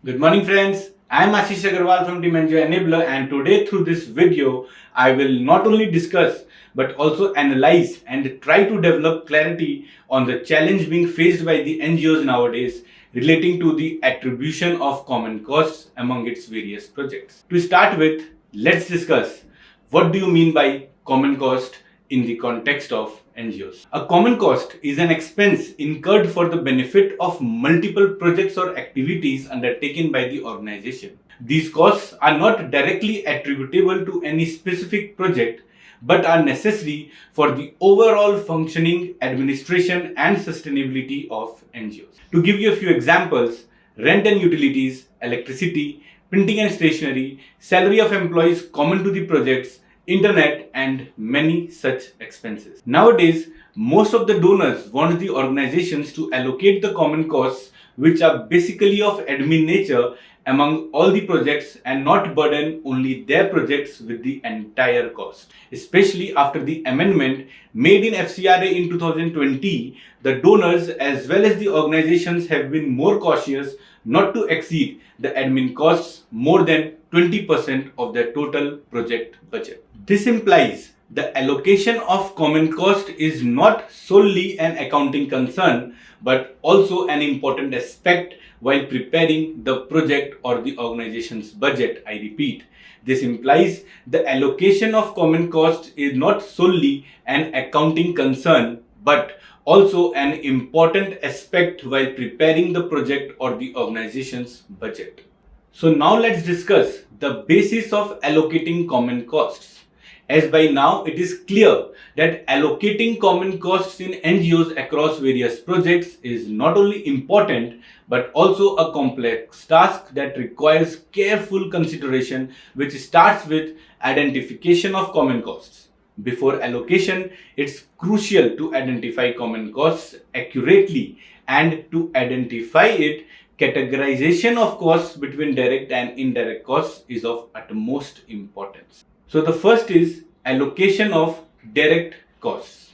Good morning friends, I am Ashish Agarwal from Team NGOenabler, and today through this video I will not only discuss but also analyze and try to develop clarity on the challenge being faced by the NGOs nowadays relating to the attribution of common costs among its various projects. To start with, let's discuss what do you mean by common cost in the context of NGOs. A common cost is an expense incurred for the benefit of multiple projects or activities undertaken by the organization. These costs are not directly attributable to any specific project but are necessary for the overall functioning, administration and sustainability of NGOs. To give you a few examples, rent and utilities, electricity, printing and stationery, salary of employees common to the projects, internet and many such expenses. Nowadays, most of the donors want the organizations to allocate the common costs which are basically of admin nature among all the projects and not burden only their projects with the entire cost. Especially after the amendment made in FCRA in 2020, the donors as well as the organizations have been more cautious not to exceed the admin costs more than 20% of their total project budget. This implies the allocation of common cost is not solely an accounting concern but also an important aspect while preparing the project or the organization's budget. I repeat, this implies the allocation of common cost is not solely an accounting concern but also an important aspect while preparing the project or the organization's budget. So now let's discuss the basis of allocating common costs. As by now it is clear that allocating common costs in NGOs across various projects is not only important but also a complex task that requires careful consideration, which starts with identification of common costs. Before allocation, it's crucial to identify common costs accurately, and to identify it, categorization of costs between direct and indirect costs is of utmost importance. So the first is allocation of direct costs.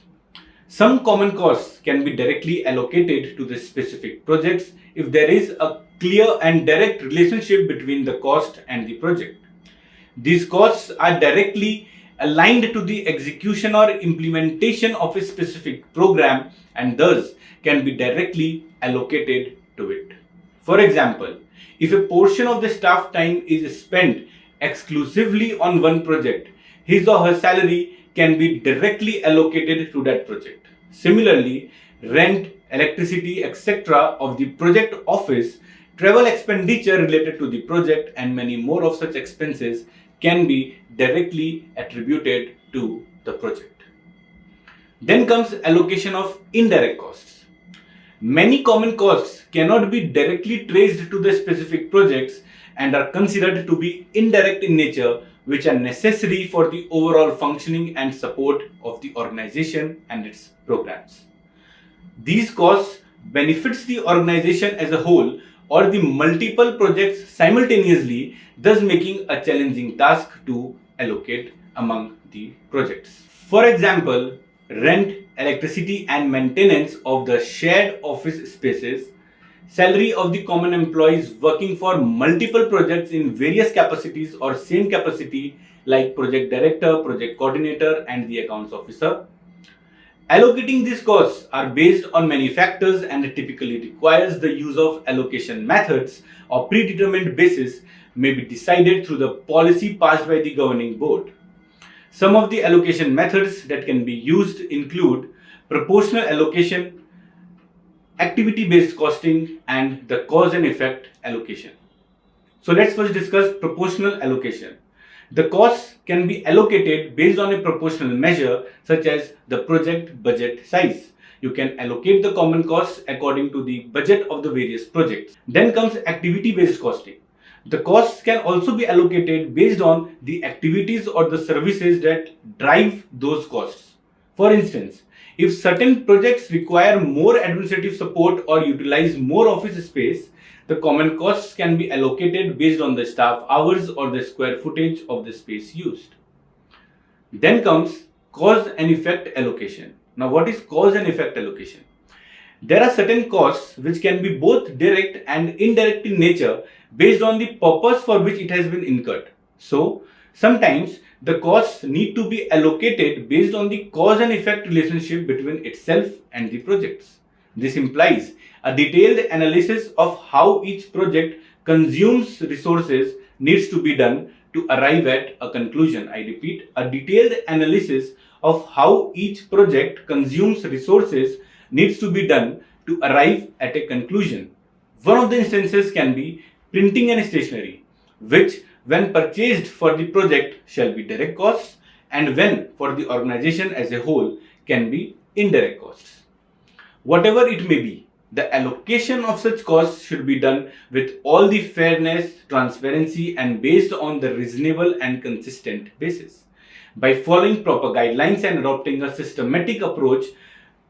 Some common costs can be directly allocated to the specific projects if there is a clear and direct relationship between the cost and the project. These costs are directly aligned to the execution or implementation of a specific program and thus can be directly allocated to it. For example, if a portion of the staff time is spent exclusively on one project, his or her salary can be directly allocated to that project. Similarly, rent, electricity, etc. of the project office, travel expenditure related to the project and many more of such expenses can be directly attributed to the project. Then comes allocation of indirect costs. Many common costs cannot be directly traced to the specific projects and are considered to be indirect in nature, which are necessary for the overall functioning and support of the organization and its programs. These costs benefits the organization as a whole or the multiple projects simultaneously, thus making a challenging task to allocate among the projects. For example, rent, electricity and maintenance of the shared office spaces, salary of the common employees working for multiple projects in various capacities or same capacity like project director, project coordinator and the accounts officer. Allocating these costs are based on many factors and typically requires the use of allocation methods or predetermined basis may be decided through the policy passed by the governing board. Some of the allocation methods that can be used include proportional allocation, activity-based costing and the cause and effect allocation. So let's first discuss proportional allocation. The costs can be allocated based on a proportional measure such as the project budget size. You can allocate the common costs according to the budget of the various projects. Then comes activity-based costing. The costs can also be allocated based on the activities or the services that drive those costs. For instance, if certain projects require more administrative support or utilize more office space, the common costs can be allocated based on the staff hours or the square footage of the space used. Then comes cause and effect allocation. Now, what is cause and effect allocation? There are certain costs which can be both direct and indirect in nature based on the purpose for which it has been incurred. So, sometimes the costs need to be allocated based on the cause and effect relationship between itself and the projects. This implies a detailed analysis of how each project consumes resources needs to be done to arrive at a conclusion. I repeat, a detailed analysis of how each project consumes resources needs to be done to arrive at a conclusion. One of the instances can be printing and stationery, which when purchased for the project shall be direct costs, and when for the organization as a whole can be indirect costs. Whatever it may be, the allocation of such costs should be done with all the fairness, transparency, and based on the reasonable and consistent basis. By following proper guidelines and adopting a systematic approach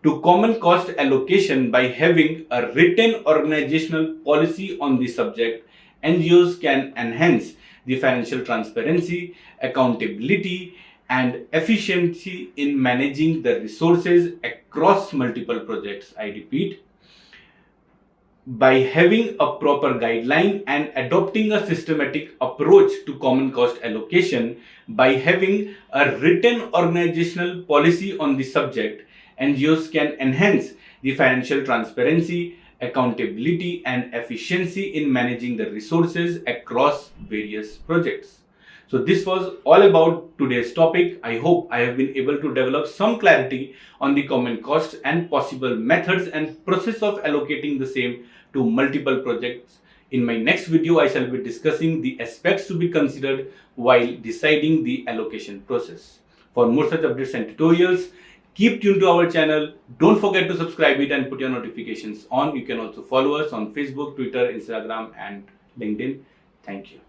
to common cost allocation by having a written organizational policy on the subject, NGOs can enhance the financial transparency, accountability, and efficiency in managing the resources across multiple projects. I repeat, by having a proper guideline and adopting a systematic approach to common cost allocation, by having a written organizational policy on the subject, NGOs can enhance the financial transparency, accountability, and efficiency in managing the resources across various projects. So this was all about today's topic. I hope I have been able to develop some clarity on the common cost and possible methods and process of allocating the same to multiple projects. In my next video, I shall be discussing the aspects to be considered while deciding the allocation process. For more such updates and tutorials, keep tuned to our channel. Don't forget to subscribe it and put your notifications on. You can also follow us on Facebook, Twitter, Instagram, and LinkedIn. Thank you.